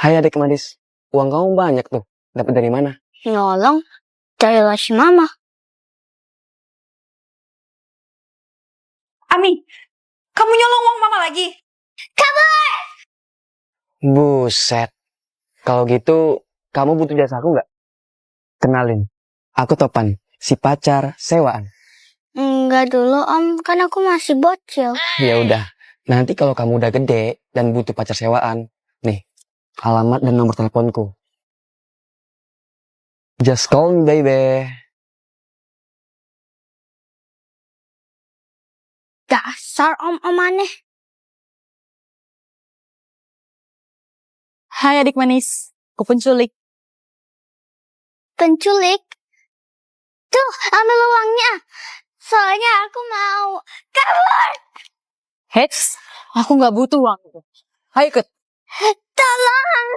Hai adik manis, uang kamu banyak tuh. Dapat dari mana? Nyolong dari si mama. Ami, kamu nyolong uang mama lagi? Buset. Kalau gitu, kamu butuh jasa aku nggak? Kenalin, aku Topan, si pacar sewaan. Enggak dulu om, kan aku masih bocil. Ya udah, nanti kalau kamu udah gede dan butuh pacar sewaan, nih, alamat dan nomor teleponku. Just call me baby. Dasar om aneh. Hai adik manis, aku penculik. Penculik. Tuh, ambil uangnya. Soalnya aku mau kabur. Heks, aku nggak butuh uang itu. Ayo ikut. Tolong.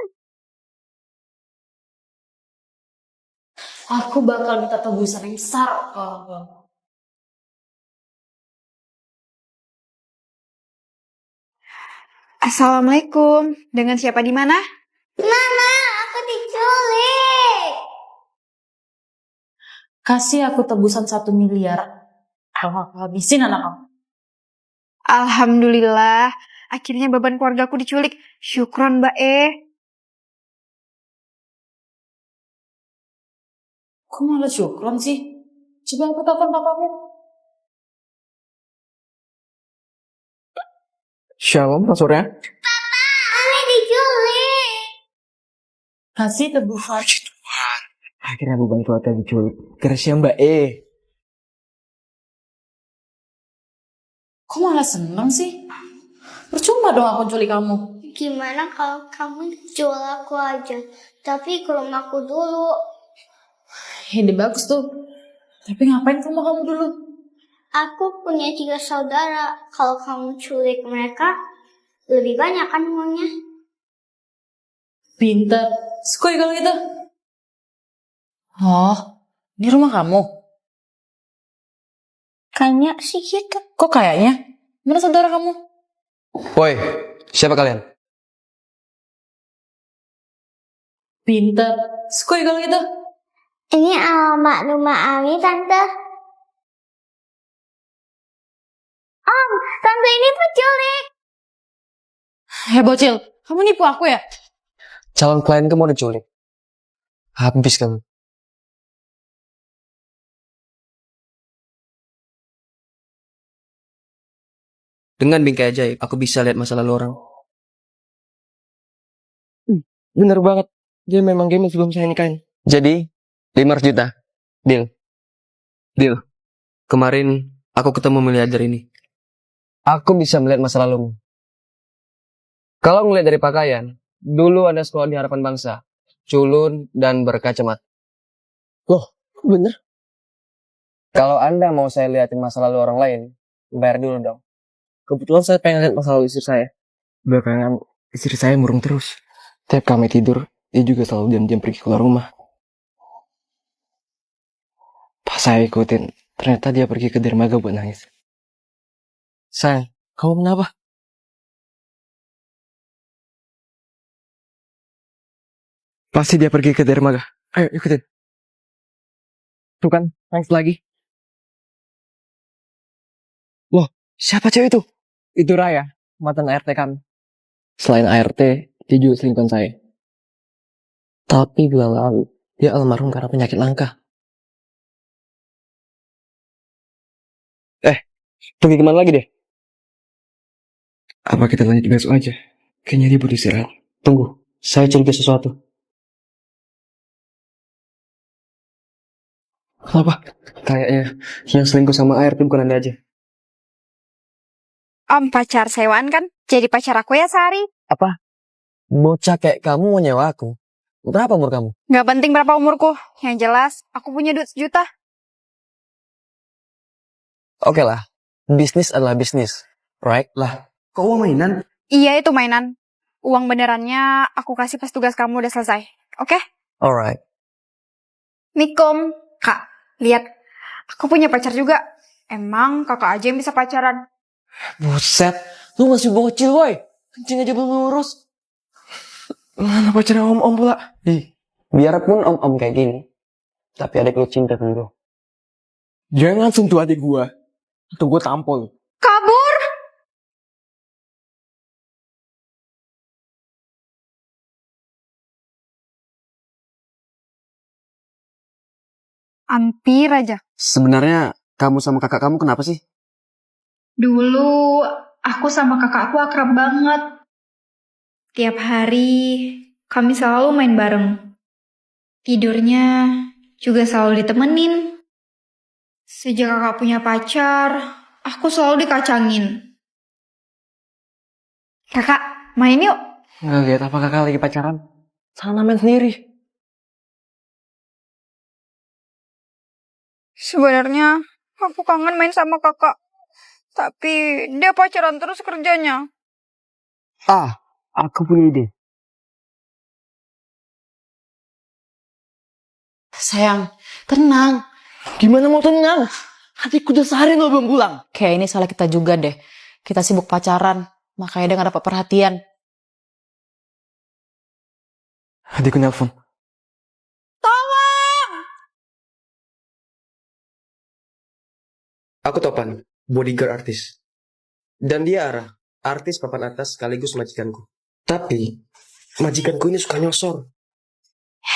Aku bakal minta tebusan yang besar. Assalamualaikum. Dengan siapa di mana? Mama, aku diculik. Kasih aku tebusan 1 miliar. Kalau aku habisin anak kamu. Alhamdulillah. Akhirnya beban keluarga aku diculik. Syukron Mbak E. Kok malah syukron sih? Coba aku telepon papamu. Shalom, Pak Surya. Ami diculik. Kasih tebusan. Akhirnya beban keluarga diculik. Keresnya Mbak E. Kok malah seneng sih? Percuma dong aku culik kamu. Gimana kalau kamu jual aku aja, tapi ke rumahku dulu. Ide bagus tuh. Tapi ngapain ke rumah kamu dulu? Aku punya 3 saudara. Kalau kamu culik mereka, lebih banyak kan uangnya. Pintar. Skuy kalau gitu. Oh, ini rumah kamu? Kayaknya sih gitu. Kok kayaknya? Mana saudara kamu? Woi, siapa kalian? Pintar. Skuy kalau gitu. Ini alamat rumah Ami, Tante. Om, Tante ini penculik. Bocil, kamu nipu aku ya? Calon klien kamu diculik. Habis kamu. Dengan bingkai ajaib, aku bisa lihat masa lalu orang. Bener banget. Dia memang game sebelum saya nikahin. Jadi, 500 juta. Deal. Deal. Kemarin, aku ketemu miliarder ini. Aku bisa melihat masa lalumu. Kalau ngelihat dari pakaian, dulu ada sekolah di Harapan Bangsa. Culun dan berkacamata. Loh, bener? Kalau Anda mau saya liatin masa lalu orang lain, bayar dulu dong. Kebetulan saya pengen lihat masa lalu istri saya. Belakangan istri saya murung terus. Tiap kami tidur, dia juga selalu diam-diam pergi keluar rumah. Pas saya ikutin, ternyata dia pergi ke dermaga buat nangis. Sayang, kamu kenapa? Pasti dia pergi ke dermaga. Ayo ikutin. Tuh kan, nangis lagi. Loh, siapa cewek itu? Itu Raya, mantan ART kami. Selain ART, dia juga selingkuhan saya. Tapi bulan lalu, dia almarhum karena penyakit langka. Pergi kemana lagi deh? Apa kita lanjut besok aja? Kayaknya dia butuh istirahat. Tunggu, saya curiga sesuatu. Kenapa? Kayaknya yang selingkuh sama ART bukan Anda aja. Om pacar sewaan kan? Jadi pacar aku ya sehari. Apa? Bocah kayak kamu mau nyewa aku? Berapa umur kamu? Gak penting berapa umurku. Yang jelas, aku punya duit 1 juta. Oke lah, bisnis adalah bisnis. Right? Lah, kok uang mainan? Iya itu mainan. Uang benerannya aku kasih pas tugas kamu udah selesai. Oke? Alright. Mikom. Kak, lihat. Aku punya pacar juga. Emang kakak aja yang bisa pacaran. Buset, lu masih bocil woy. Kencing aja belum lurus. Mana pacarnya om-om pula? Biarpun om-om kayak gini, tapi adik lu cinta sama gue. Jangan sentuh adik gua, atau gue tampol. Kabur! Hampir aja. Sebenarnya kamu sama kakak kamu kenapa sih? Dulu aku sama kakak aku akrab banget. Tiap hari kami selalu main bareng. Tidurnya juga selalu ditemenin. Sejak kakak punya pacar, aku selalu dikacangin. Kakak, main yuk. Nggak lihat apa kakak lagi pacaran? Sana main sendiri. Sebenarnya aku kangen main sama kakak. Tapi dia pacaran terus kerjanya. Aku punya ide. Sayang, tenang. Gimana mau tenang? Adikku udah sehari lo belum pulang. Kayak ini salah kita juga deh. Kita sibuk pacaran, makanya dia gak dapat perhatian. Adikku nelpon. Aku Topan, bodyguard artis. Dan dia Ara, artis papan atas sekaligus majikanku. Tapi, majikanku ini suka nyosor.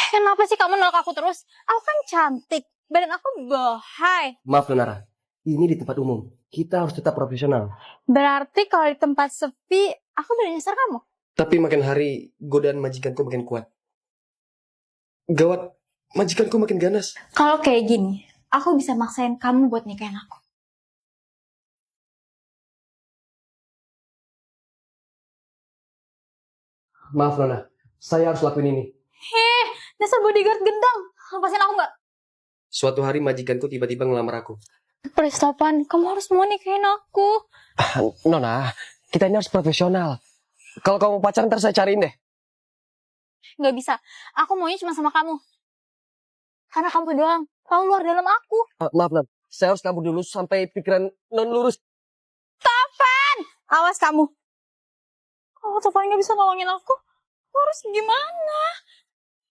Kenapa sih kamu nolak aku terus? Aku kan cantik, badan aku bohai. Maaf Nara, ini di tempat umum. Kita harus tetap profesional. Berarti kalau di tempat sepi, aku udah nyasar kamu. Tapi makin hari, godaan majikanku makin kuat. Gawat, majikanku makin ganas. Kalau kayak gini, aku bisa maksain kamu buat nikahin aku. Maaf Nona, saya harus lakuin ini. Dasar bodyguard gendang, lepasin aku nggak? Suatu hari majikanku tiba-tiba ngelamar aku. Please Topan, kamu harus mau nikahin aku. Nona, kita ini harus profesional. Kalau kamu pacaran ntar saya cariin deh. Nggak bisa, aku maunya cuma sama kamu. Karena kamu doang, kamu luar dalam aku. Maaf Non, saya harus kabur dulu sampai pikiran Non lurus. Awas kamu. Kalau Topan nggak bisa nolongin aku harus gimana?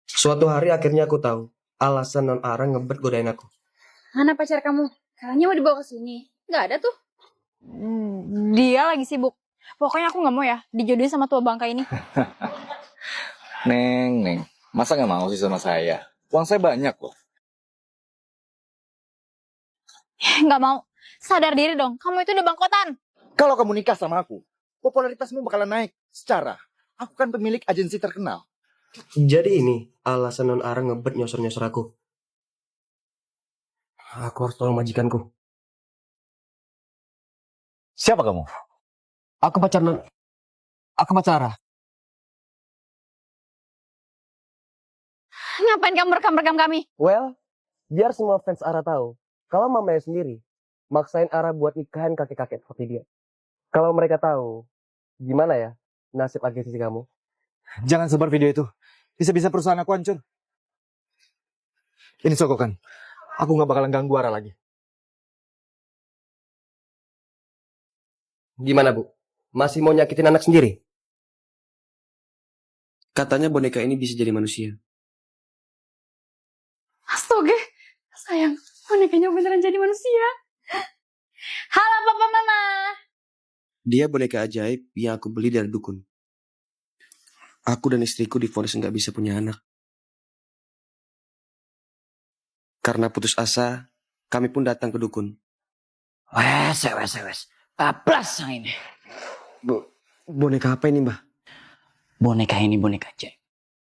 Suatu hari akhirnya aku tahu alasan Non Ara ngebet godain aku. Mana pacar kamu? Kayaknya mau dibawa ke sini. Nggak ada tuh. Dia lagi sibuk. Pokoknya aku nggak mau ya dijodohin sama tua bangka ini. Neng, masa nggak mau sih sama saya? Uang saya banyak loh. Nggak mau. Sadar diri dong. Kamu itu udah bangkotan. Kalau kamu nikah sama aku, popularitasmu bakalan naik. Secara, aku kan pemilik agensi terkenal. Jadi ini alasan Non Ara ngebet nyosor-nyosor aku. Aku harus tolong majikanku. Siapa kamu? Aku pacar Non. Aku pacar Ara. Ngapain kamu rekam-rekam kami? Well, biar semua fans Ara tahu. Kalau mamanya sendiri maksain Ara buat nikahin kakek-kakek seperti dia. Kalau mereka tahu, gimana ya nasib agensi kamu? Jangan sebar video itu. Bisa-bisa perusahaan aku hancur. Ini sokokan. Aku nggak bakalan ganggu Ara lagi. Gimana Bu? Masih mau nyakitin anak sendiri? Katanya boneka ini bisa jadi manusia. Astaga, sayang, bonekanya beneran jadi manusia. Halo Papa Mama. Dia boneka ajaib yang aku beli dari dukun. Aku dan istriku divonis nggak bisa punya anak. Karena putus asa, kami pun datang ke dukun. Wes. Bablas yang ini. Bu, boneka apa ini Mbah? Boneka ini boneka ajaib.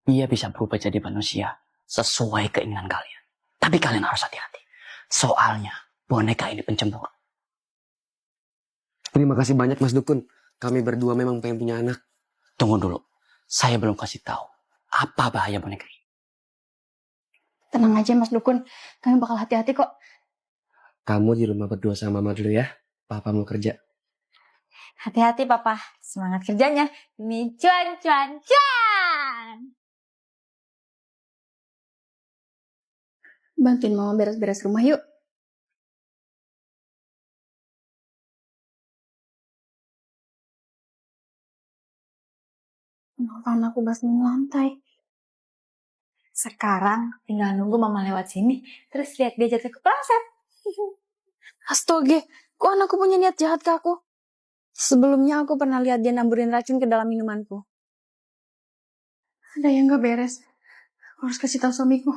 Dia bisa berubah jadi manusia sesuai keinginan kalian. Tapi kalian harus hati-hati. Soalnya boneka ini pencemburu. Terima kasih banyak Mas Dukun. Kami berdua memang pengen punya anak. Tunggu dulu. Saya belum kasih tahu apa bahaya boneka ini. Tenang aja Mas Dukun, kami bakal hati-hati kok. Kamu di rumah berdua sama Mama dulu ya. Papa mau kerja. Hati-hati Papa, semangat kerjanya. Ini cuan. Bantuin Mama beres-beres rumah yuk. Kapan aku basmi lantai? Sekarang tinggal nunggu mama lewat sini, terus lihat dia jatuh ke kepleset. Astaga, kok anakku punya niat jahat ke aku? Sebelumnya aku pernah lihat dia namburin racun ke dalam minumanku. Ada yang gak beres. Aku harus kasih tahu suamiku.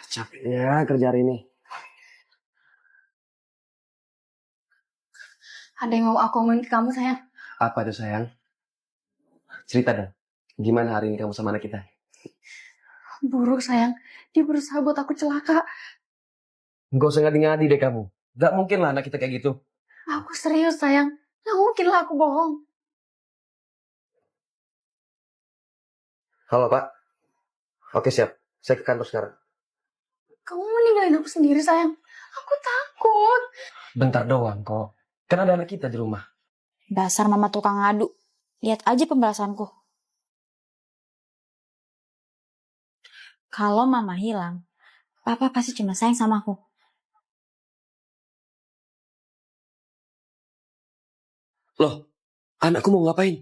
Capek ya kerja hari ini. Ada yang mau aku ngomongin ke kamu, sayang. Apa tuh sayang? Cerita dong. Gimana hari ini kamu sama anak kita? Buruk, sayang. Dia berusaha buat aku celaka. Gak usah ngadi-ngadi deh kamu. Gak mungkin lah anak kita kayak gitu. Aku serius, sayang. Gak mungkin lah aku bohong. Halo Pak. Oke siap. Saya ke kantor sekarang. Kamu meninggalin aku sendiri, sayang. Aku takut. Bentar doang kok. Kan ada anak kita di rumah. Dasar mama tukang ngadu. Lihat aja pembalasanku. Kalau mama hilang, papa pasti cuma sayang sama aku. Loh, anakku mau ngapain?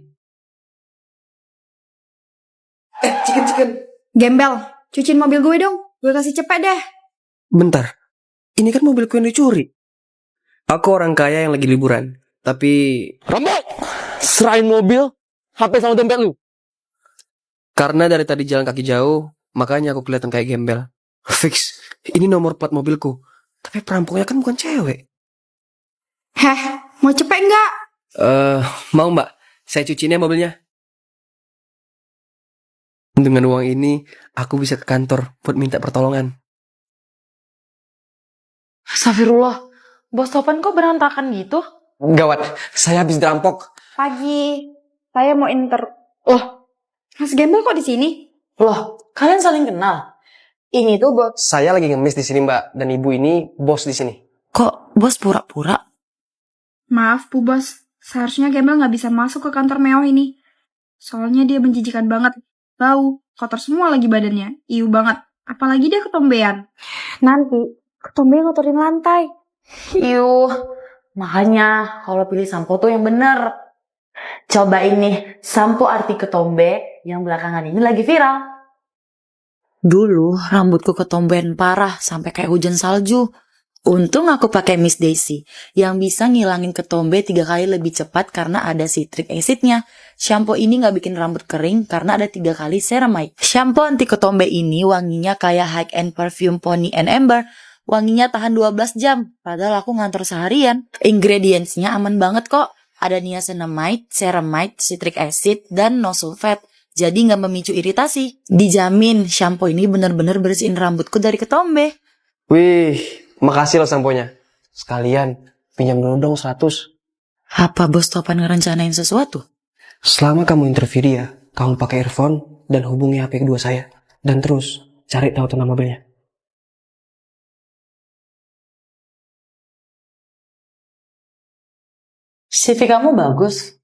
Chicken. Gembel, cuciin mobil gue dong. Gue kasih cepet deh. Bentar. Ini kan mobilku yang dicuri. Aku orang kaya yang lagi liburan. Tapi... Rambut! Serahin mobil, HP sama dompet lu. Karena dari tadi jalan kaki jauh, makanya aku kelihatan kayak gembel. Fix, ini nomor plat mobilku. Tapi perampoknya kan bukan cewek. Heh, mau cepet nggak? Mau mbak, saya cuciin ya mobilnya. Dengan uang ini, aku bisa ke kantor buat minta pertolongan. Astagfirullah, bos Topan kok berantakan gitu? Gawat, saya habis dirampok. Pagi, saya mau Loh, Mas Gembel kok di sini? Loh, kalian saling kenal? Ini tuh bos. Saya lagi ngemis di sini mbak, dan ibu ini bos di sini. Kok bos pura-pura? Maaf, Bu Bos. Seharusnya Gembel nggak bisa masuk ke kantor mewah ini. Soalnya dia menjijikan banget. Bau, kotor semua lagi badannya. Iu banget. Apalagi dia ketombean. Nanti, ketombe ngotorin lantai. Iuh, makanya kalau pilih sampo tuh yang bener. Coba ini, sampo arti ketombe yang belakangan ini lagi viral. Dulu rambutku ketombean parah sampai kayak hujan salju. Untung aku pakai Miss Daisy yang bisa ngilangin ketombe 3 kali lebih cepat karena ada citric acidnya. Shampoo ini nggak bikin rambut kering karena ada 3 kali ceramide. Shampoo anti ketombe ini wanginya kayak high-end perfume Pony and Amber. Wanginya tahan 12 jam, padahal aku ngantor seharian. Ingredientsnya aman banget kok. Ada niacinamide, ceramide, citric acid, dan no sulfate. Jadi nggak memicu iritasi. Dijamin shampoo ini bener-bener bersihin rambutku dari ketombe. Wih, makasih loh samponya. Sekalian, pinjam dulu dong 100. Apa bos Topan ngerencanain sesuatu? Selama kamu interview dia, kamu pakai earphone dan hubungi HP kedua saya. Dan terus, cari tahu tentang mobilnya. CV kamu bagus.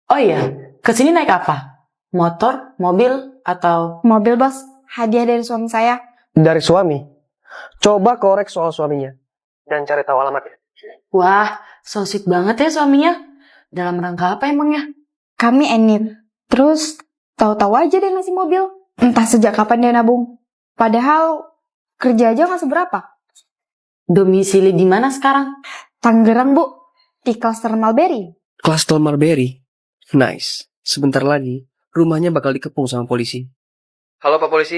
Oh iya, kesini naik apa? Motor, mobil, atau... Mobil, Bos. Hadiah dari suami saya. Dari suami? Coba korek soal suaminya. Dan cari tahu alamatnya. Wah, so sweet banget ya suaminya. Dalam rangka apa emangnya? Kami enit. Terus, tahu-tahu aja dia ngasih mobil. Entah sejak kapan dia nabung. Padahal, kerja aja nggak seberapa. Domisili di mana sekarang? Tangerang, Bu. Di Cluster Mulberry. Cluster Mulberry. Nice. Sebentar lagi, rumahnya bakal dikepung sama polisi. Halo Pak Polisi.